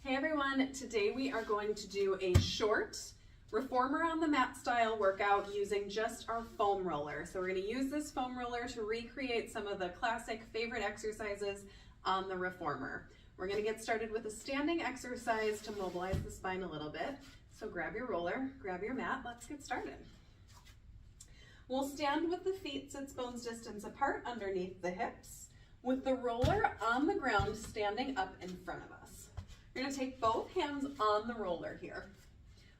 Hey everyone, today we are going to do a short reformer on the mat style workout using just our foam roller. So we're going to use this foam roller to recreate some of the classic favorite exercises on the reformer. We're going to get started with a standing exercise to mobilize the spine a little bit. So grab your roller, grab your mat, let's get started. We'll stand with the feet sits bones distance apart underneath the hips, with the roller on the ground standing up in front of us. You're going to take both hands on the roller here.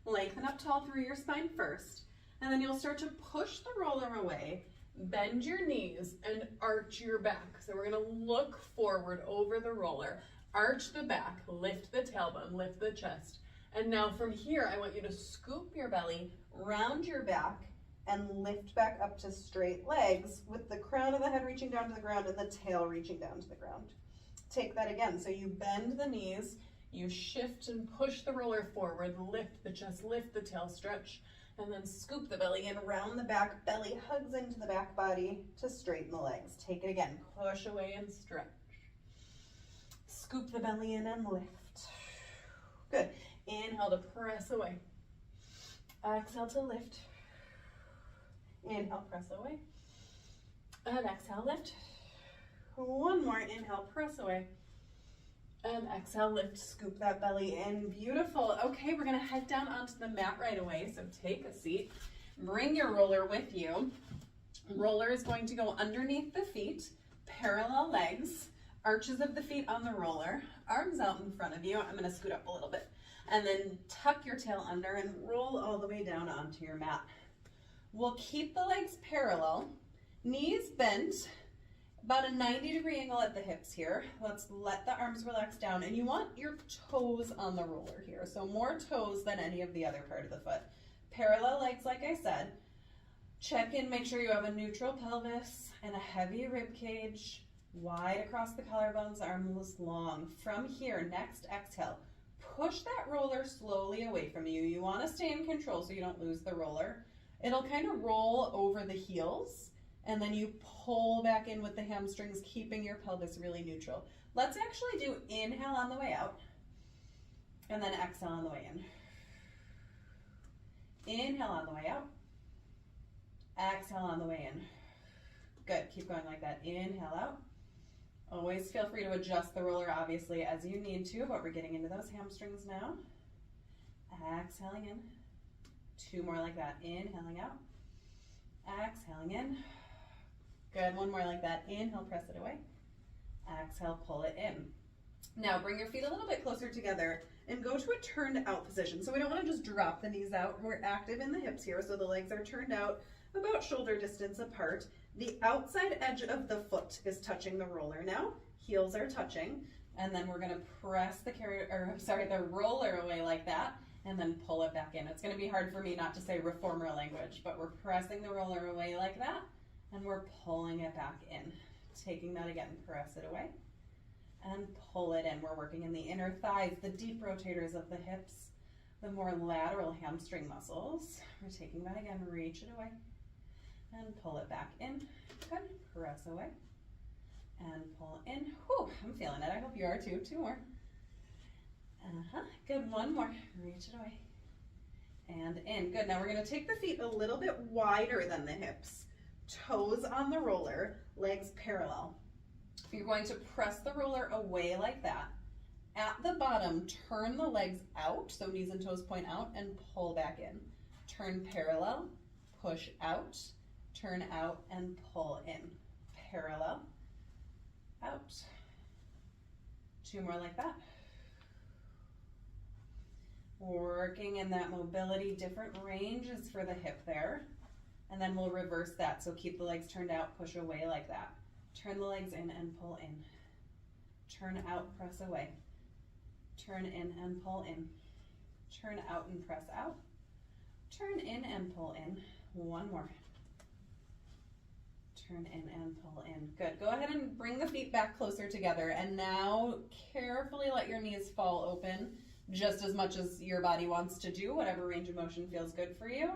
Lengthen up tall through your spine first, and then you'll start to push the roller away, bend your knees, and arch your back. So we're going to look forward over the roller, arch the back, lift the tailbone, lift the chest. And now from here, I want you to scoop your belly, round your back, and lift back up to straight legs with the crown of the head reaching down to the ground and the tail reaching down to the ground. Take that again. So you bend the knees, you shift and push the roller forward, lift the chest, lift the tail, stretch, and then scoop the belly in, round the back, belly hugs into the back body to straighten the legs. Take it again, push away and stretch. Scoop the belly in and lift. Good. Inhale to press away. Exhale to lift. Inhale, press away. And exhale, lift. One more. Inhale, press away. And exhale, lift. Scoop that belly in. Beautiful. Okay, we're going to head down onto the mat right away. So take a seat. Bring your roller with you. Roller is going to go underneath the feet, parallel legs, arches of the feet on the roller, arms out in front of you. I'm going to scoot up a little bit. And then tuck your tail under and roll all the way down onto your mat. We'll keep the legs parallel, knees bent, about a 90-degree angle at the hips here. Let's let the arms relax down, and you want your toes on the roller here. So more toes than any of the other part of the foot. Parallel legs, like I said. Check in, make sure you have a neutral pelvis and a heavy rib cage, wide across the collarbones, arms long. From here, next exhale. Push that roller slowly away from you. You want to stay in control so you don't lose the roller. It'll kind of roll over the heels, and then you pull back in with the hamstrings, keeping your pelvis really neutral. Let's actually do inhale on the way out, and then exhale on the way in. Inhale on the way out. Exhale on the way in. Good, keep going like that. Inhale out. Always feel free to adjust the roller, obviously, as you need to, but we're getting into those hamstrings now. Exhaling in. Two more like that. Inhaling out. Exhaling in. Good. One more like that. Inhale, press it away. Exhale, pull it in. Now bring your feet a little bit closer together and go to a turned out position. So we don't want to just drop the knees out. We're active in the hips here, so the legs are turned out about shoulder distance apart. The outside edge of the foot is touching the roller now. Heels are touching, and then we're going to press the roller away like that, and then pull it back in. It's going to be hard for me not to say reformer language, but we're pressing the roller away like that, and we're pulling it back in. Taking that again, press it away, and pull it in. We're working in the inner thighs, the deep rotators of the hips, the more lateral hamstring muscles. We're taking that again, reach it away, and pull it back in. Good. Press away and pull in. Whew, I'm feeling it. I hope you are too. Two more. Good. One more. Reach it away and in. Good. Now we're going to take the feet a little bit wider than the hips. Toes on the roller, legs parallel. You're going to press the roller away like that. At the bottom, turn the legs out, so knees and toes point out, and pull back in. Turn parallel, push out, turn out, and pull in. Parallel, out. Two more like that. Working in that mobility, different ranges for the hip there. And then we'll reverse that, so keep the legs turned out, push away like that. Turn the legs in and pull in. Turn out, press away. Turn in and pull in. Turn out and press out. Turn in and pull in. One more. Turn in and pull in. Good. Go ahead and bring the feet back closer together, and now carefully let your knees fall open just as much as your body wants to do, whatever range of motion feels good for you.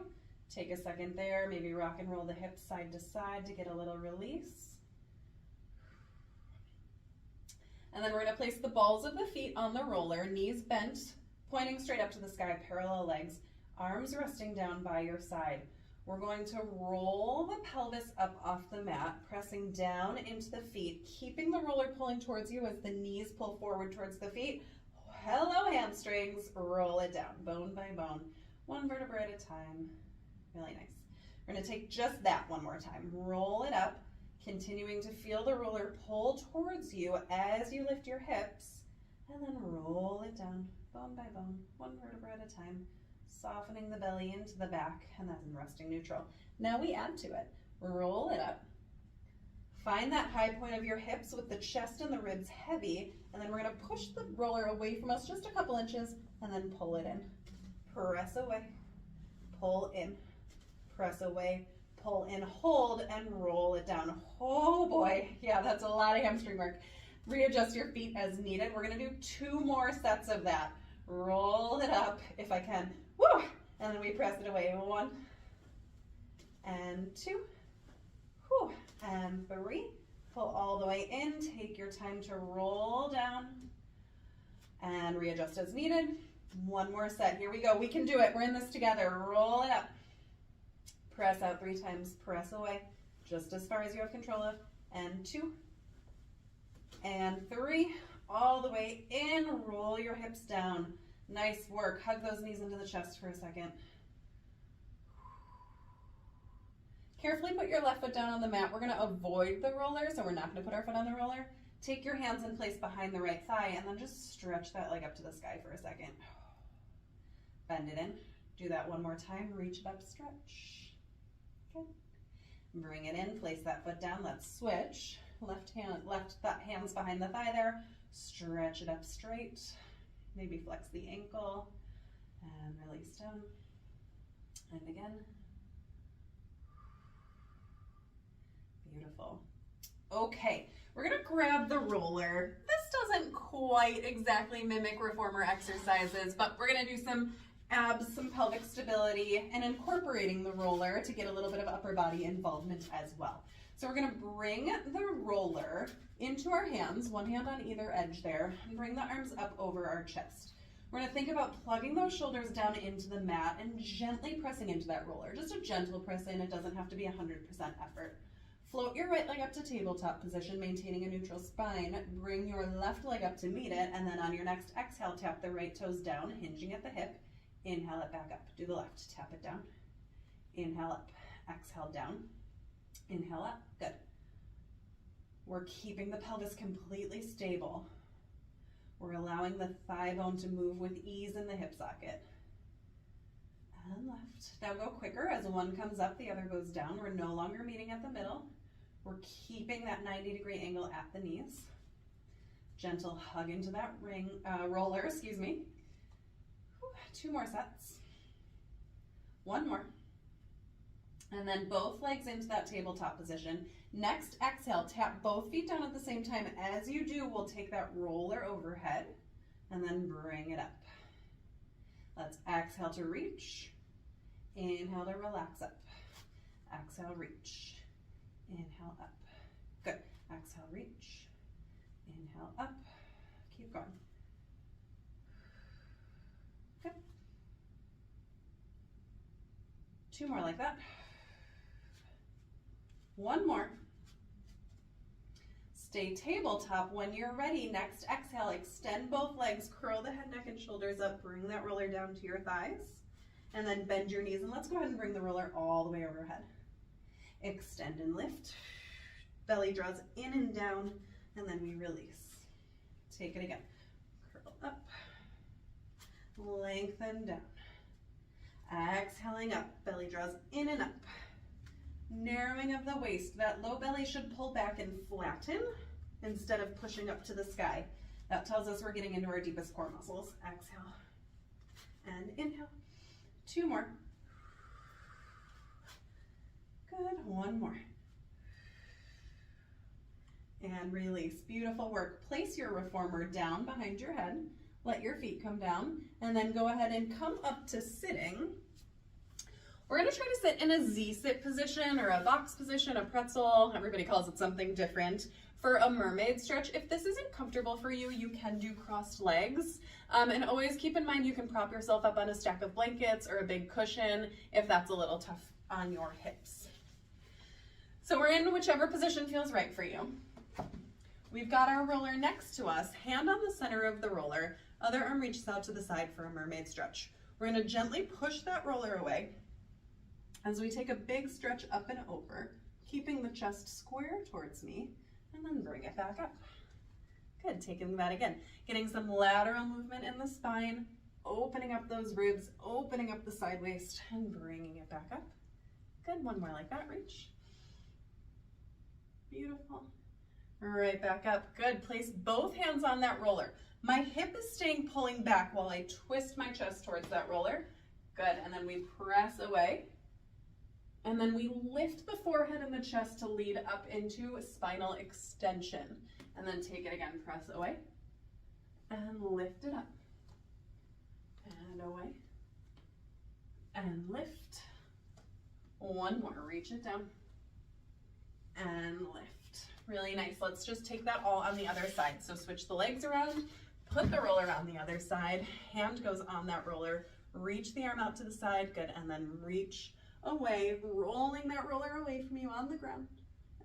Take a second there, maybe rock and roll the hips side to side to get a little release. And then we're gonna place the balls of the feet on the roller, knees bent, pointing straight up to the sky, parallel legs, arms resting down by your side. We're going to roll the pelvis up off the mat, pressing down into the feet, keeping the roller pulling towards you as the knees pull forward towards the feet. Hello, hamstrings, roll it down, bone by bone, one vertebra at a time. Really nice. We're gonna take just that one more time. Roll it up, continuing to feel the roller pull towards you as you lift your hips, and then roll it down, bone by bone, one vertebra at a time, softening the belly into the back, and then resting neutral. Now we add to it. Roll it up. Find that high point of your hips with the chest and the ribs heavy, and then we're gonna push the roller away from us just a couple inches, and then pull it in. Press away, pull in, press away, pull in, hold, and roll it down. Oh boy, yeah, that's a lot of hamstring work. Readjust your feet as needed. We're gonna do 2 more sets of that. Roll it up if I can. Woo! And then we press it away. 1 and 2. Whew. And 3. Pull all the way in. Take your time to roll down and readjust as needed. 1 more set. Here we go. We can do it. We're in this together. Roll it up. Press out 3 times. Press away just as far as you have control of. And 2 and 3. All the way in. Roll your hips down. Nice work. Hug those knees into the chest for a second. Carefully put your left foot down on the mat. We're going to avoid the roller, so we're not going to put our foot on the roller. Take your hands in place behind the right thigh, and then just stretch that leg up to the sky for a second. Bend it in. Do that 1 more time. Reach it up, stretch. Good. Bring it in. Place that foot down. Let's switch. Left hands behind the thigh there. Stretch it up straight. Maybe flex the ankle and release down. And again. Beautiful. Okay, we're gonna grab the roller. This doesn't quite exactly mimic reformer exercises, but we're gonna do some abs, some pelvic stability, and incorporating the roller to get a little bit of upper body involvement as well. So we're gonna bring the roller into our hands, 1 hand on either edge there, and bring the arms up over our chest. We're gonna think about plugging those shoulders down into the mat and gently pressing into that roller. Just a gentle press in, it doesn't have to be 100% effort. Float your right leg up to tabletop position, maintaining a neutral spine. Bring your left leg up to meet it, and then on your next exhale, tap the right toes down, hinging at the hip. Inhale it back up. Do the left, tap it down. Inhale up, exhale down. Inhale up, good. We're keeping the pelvis completely stable. We're allowing the thigh bone to move with ease in the hip socket. And left. Now go quicker. As one comes up, the other goes down. We're no longer meeting at the middle. We're keeping that 90-degree angle at the knees. Gentle hug into that roller, excuse me. 2 more sets. 1 more. And then both legs into that tabletop position. Next exhale, tap both feet down at the same time. As you do, we'll take that roller overhead and then bring it up. Let's exhale to reach. Inhale to relax up. Exhale, reach. Inhale up. Good. Exhale, reach. Inhale up. Keep going. Good. 2 more like that. 1 more. Stay tabletop. When you're ready, next exhale, extend both legs, curl the head, neck, and shoulders up, bring that roller down to your thighs, and then bend your knees, and let's go ahead and bring the roller all the way overhead. Extend and lift. Belly draws in and down, and then we release. Take it again. Curl up, lengthen down. Exhaling up, belly draws in and up. Narrowing of the waist. That low belly should pull back and flatten instead of pushing up to the sky. That tells us we're getting into our deepest core muscles. Exhale and inhale. 2 more. Good. 1 more. And release. Beautiful work. Place your reformer down behind your head. Let your feet come down, and then go ahead and come up to sitting. We're going to try to sit in a Z-sit position or a box position, a pretzel. Everybody calls it something different For a mermaid stretch, if this isn't comfortable for you, you can do crossed legs. And always keep in mind you can prop yourself up on a stack of blankets or a big cushion if that's a little tough on your hips. So we're in whichever position feels right for you. We've got our roller next to us, hand on the center of the roller, other arm reaches out to the side for a mermaid stretch. We're going to gently push that roller away as we take a big stretch up and over, keeping the chest square towards me, and then bring it back up. Good, taking that again. Getting some lateral movement in the spine, opening up those ribs, opening up the side waist, and bringing it back up. Good, one more like that, reach. Beautiful. Right back up, good. Place both hands on that roller. My hip is staying pulling back while I twist my chest towards that roller. Good, and then we press away. And then we lift the forehead and the chest to lead up into spinal extension. And then take it again, press away. And lift it up. And away. And lift. One more, reach it down. And lift. Really nice. Let's just take that all on the other side. So switch the legs around, put the roller on the other side, hand goes on that roller, reach the arm out to the side, good, and then reach away, rolling that roller away from you on the ground,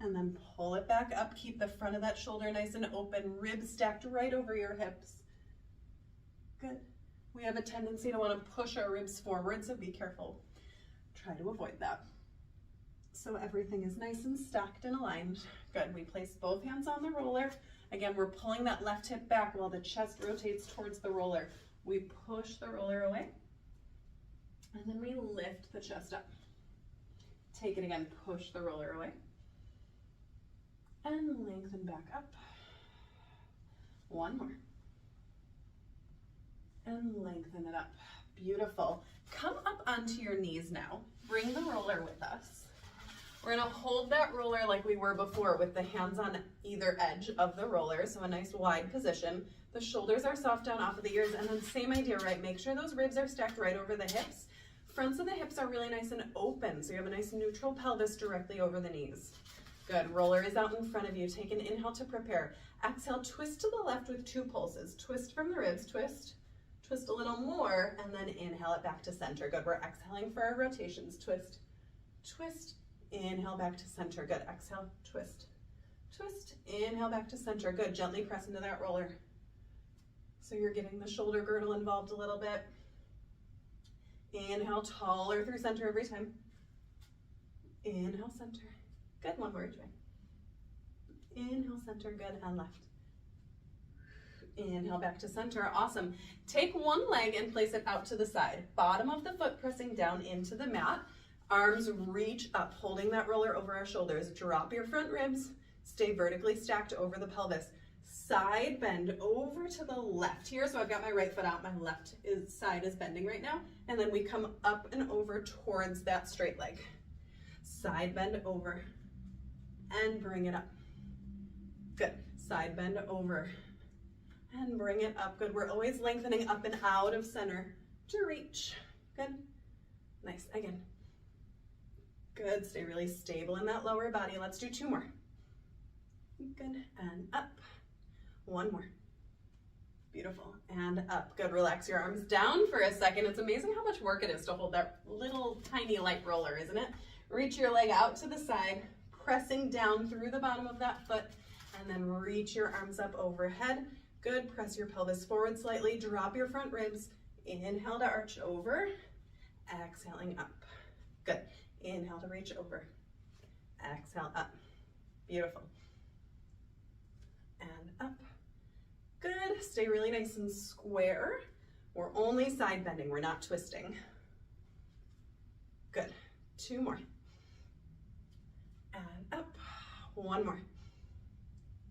and then pull it back up. Keep the front of that shoulder nice and open, ribs stacked right over your hips. Good. We have a tendency to want to push our ribs forward, so be careful. Try to avoid that. So everything is nice and stacked and aligned. Good, we place both hands on the roller. Again, we're pulling that left hip back while the chest rotates towards the roller. We push the roller away, and then we lift the chest up. Take it again, push the roller away, and lengthen back up. One more. And lengthen it up. Beautiful. Come up onto your knees now. Bring the roller with us. We're going to hold that roller like we were before with the hands on either edge of the roller, so a nice wide position. The shoulders are soft down off of the ears, and then same idea, right? Make sure those ribs are stacked right over the hips. Fronts of the hips are really nice and open, so you have a nice neutral pelvis directly over the knees. Good, roller is out in front of you. Take an inhale to prepare. Exhale, twist to the left with 2 pulses. Twist from the ribs, twist. Twist a little more, and then inhale it back to center. Good, we're exhaling for our rotations. Twist, twist. Inhale back to center. Good. Exhale, twist, twist. Inhale back to center. Good. Gently press into that roller. So you're getting the shoulder girdle involved a little bit. Inhale, taller through center every time. Inhale, center. Good. One more each way. Inhale, center. Good. And left. Inhale back to center. Awesome. Take one leg and place it out to the side. Bottom of the foot pressing down into the mat. Arms reach up, holding that roller over our shoulders. Drop your front ribs. Stay vertically stacked over the pelvis. Side bend over to the left here. So I've got my right foot out. My left side is bending right now. And then we come up and over towards that straight leg. Side bend over and bring it up. Good. Side bend over and bring it up. Good. We're always lengthening up and out of center to reach. Good. Nice. Again. Good, stay really stable in that lower body. Let's do 2 more. Good, and up. 1 more. Beautiful, and up. Good, relax your arms down for a second. It's amazing how much work it is to hold that little tiny light roller, isn't it? Reach your leg out to the side, pressing down through the bottom of that foot, and then reach your arms up overhead. Good, press your pelvis forward slightly, drop your front ribs. Inhale to arch over, exhaling up. Good. Inhale to reach over. Exhale up. Beautiful. And up. Good. Stay really nice and square. We're only side bending. We're not twisting. Good. 2 more. And up. 1 more.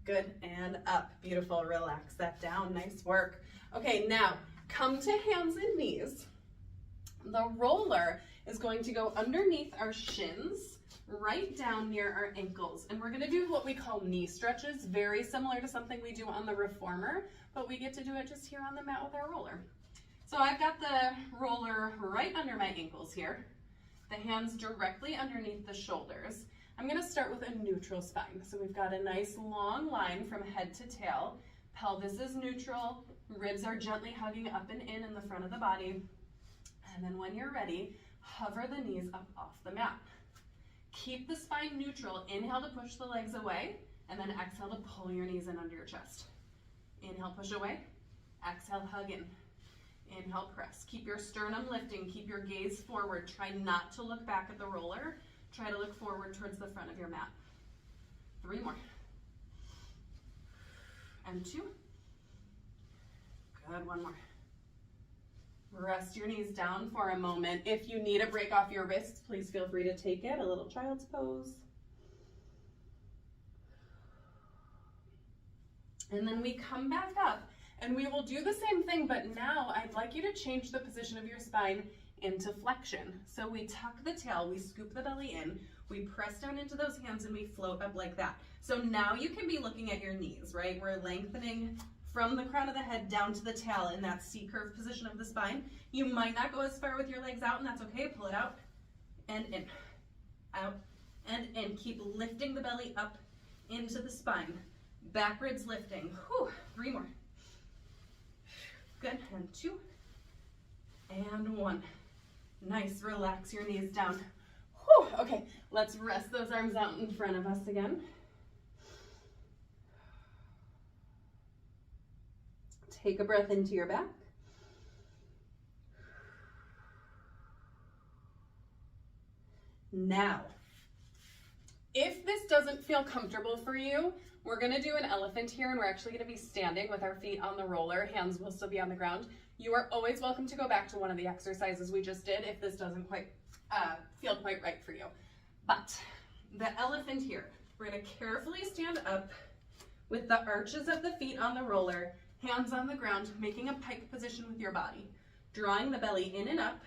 Good. And up. Beautiful. Relax that down. Nice work. Okay, now come to hands and knees. The roller is going to go underneath our shins, right down near our ankles. And we're gonna do what we call knee stretches, very similar to something we do on the Reformer, but we get to do it just here on the mat with our roller. So I've got the roller right under my ankles here, the hands directly underneath the shoulders. I'm gonna start with a neutral spine. So we've got a nice long line from head to tail. Pelvis is neutral, ribs are gently hugging up and in the front of the body. And then when you're ready, hover the knees up off the mat. Keep the spine neutral. Inhale to push the legs away, and then exhale to pull your knees in under your chest. Inhale, push away. Exhale, hug in. Inhale, press. Keep your sternum lifting. Keep your gaze forward. Try not to look back at the roller. Try to look forward towards the front of your mat. 3 more. And 2. Good, 1 more. Rest your knees down for a moment. If you need a break off your wrists, please feel free to take it. A little child's pose. And then we come back up and we will do the same thing, but now I'd like you to change the position of your spine into flexion. So we tuck the tail, we scoop the belly in, we press down into those hands and we float up like that. So now you can be looking at your knees, right? We're lengthening from the crown of the head down to the tail in that C-curve position of the spine. You might not go as far with your legs out, and that's okay. Pull it out and in, out and in. Keep lifting the belly up into the spine. Back ribs lifting. Whew. 3 more. Good. And 2. And 1. Nice. Relax your knees down. Whew. Okay, let's rest those arms out in front of us again. Take a breath into your back. Now, if this doesn't feel comfortable for you, we're gonna do an elephant here, and we're actually gonna be standing with our feet on the roller. Hands will still be on the ground. You are always welcome to go back to one of the exercises we just did if this doesn't quite feel quite right for you. But the elephant here, we're gonna carefully stand up with the arches of the feet on the roller, hands on the ground, making a pike position with your body, drawing the belly in and up.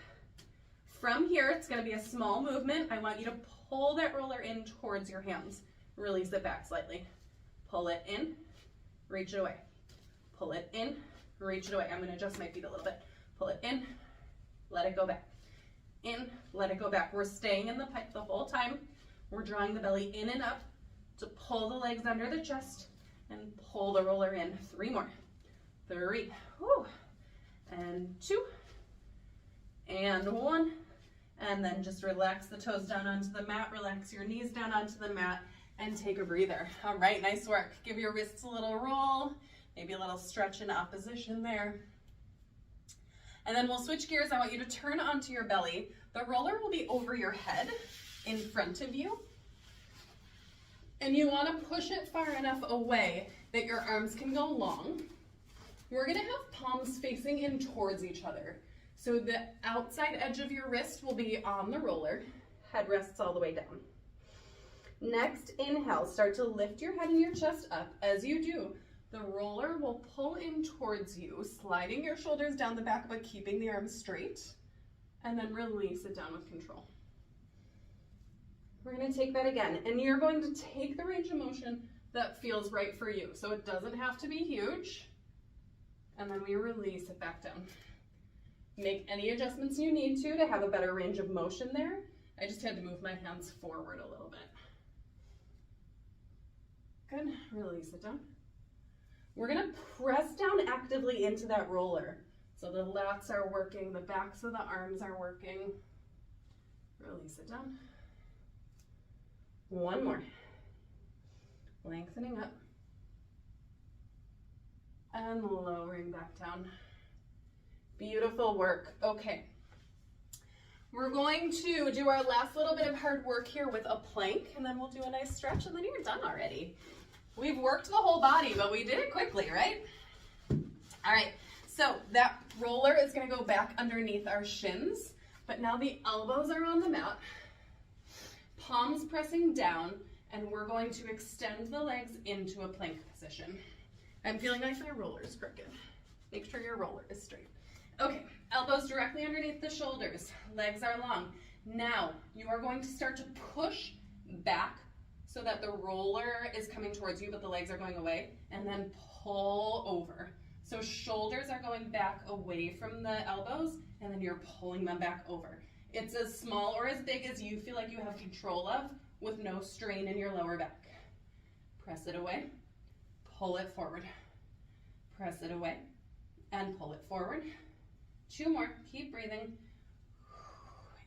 From here, it's going to be a small movement. I want you to pull that roller in towards your hands. Release it back slightly. Pull it in, reach it away. Pull it in, reach it away. I'm going to adjust my feet a little bit. Pull it in, let it go back. In, let it go back. We're staying in the pike the whole time. We're drawing the belly in and up to pull the legs under the chest and pull the roller in. 3 more. 3, whew, and 2, and 1, and then just relax the toes down onto the mat, relax your knees down onto the mat, and take a breather. All right, nice work. Give your wrists a little roll, maybe a little stretch in opposition there. And then we'll switch gears. I want you to turn onto your belly. The roller will be over your head in front of you, and you want to push it far enough away that your arms can go long. We're gonna have palms facing in towards each other. So the outside edge of your wrist will be on the roller, head rests all the way down. Next, inhale, start to lift your head and your chest up. As you do, the roller will pull in towards you, sliding your shoulders down the back but keeping the arms straight, and then release it down with control. We're gonna take that again, and you're going to take the range of motion that feels right for you. So it doesn't have to be huge. And then we release it back down. Make any adjustments you need to have a better range of motion there. I just had to move my hands forward a little bit. Good, release it down. We're gonna press down actively into that roller. So the lats are working, the backs of the arms are working. Release it down. 1 more. Lengthening up. And lowering back down. Beautiful work. Okay. We're going to do our last little bit of hard work here with a plank, and then we'll do a nice stretch, and then you're done already. We've worked the whole body, but we did it quickly, right? All right, so that roller is gonna go back underneath our shins, but now the elbows are on the mat, palms pressing down, and we're going to extend the legs into a plank position. I'm feeling like my roller is crooked. Make sure your roller is straight. Okay, elbows directly underneath the shoulders, legs are long. Now, you are going to start to push back so that the roller is coming towards you, but the legs are going away, and then pull over. So shoulders are going back away from the elbows, and then you're pulling them back over. It's as small or as big as you feel like you have control of. with no strain in your lower back. Press it away, pull it forward. Press it away and pull it forward. 2 more, keep breathing.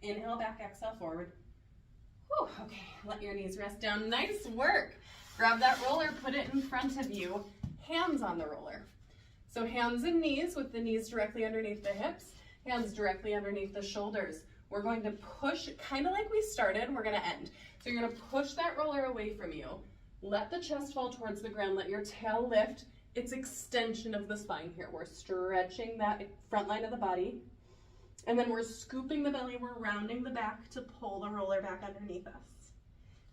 Inhale back, exhale forward. Whew. Okay, let your knees rest down. Nice work. Grab that roller, put it in front of you, hands on the roller. So hands and knees with the knees directly underneath the hips, hands directly underneath the shoulders. We're going to push, kind of like we started, we're going to end. So you're going to push that roller away from you. Let the chest fall towards the ground, let your tail lift. It's extension of the spine here. We're stretching that front line of the body. And then we're scooping the belly, we're rounding the back to pull the roller back underneath us.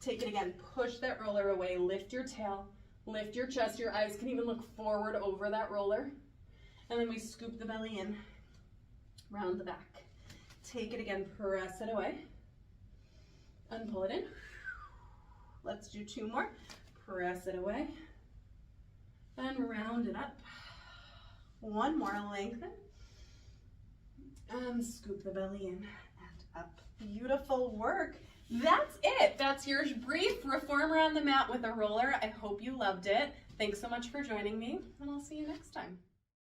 Take it again, push that roller away, lift your tail, lift your chest, your eyes can even look forward over that roller. And then we scoop the belly in, round the back. Take it again, press it away, and pull it in. Let's do 2 more. Press it away, and round it up. 1 more, lengthen. And scoop the belly in and up. Beautiful work. That's it. That's your brief reformer on the mat with a roller. I hope you loved it. Thanks so much for joining me, and I'll see you next time.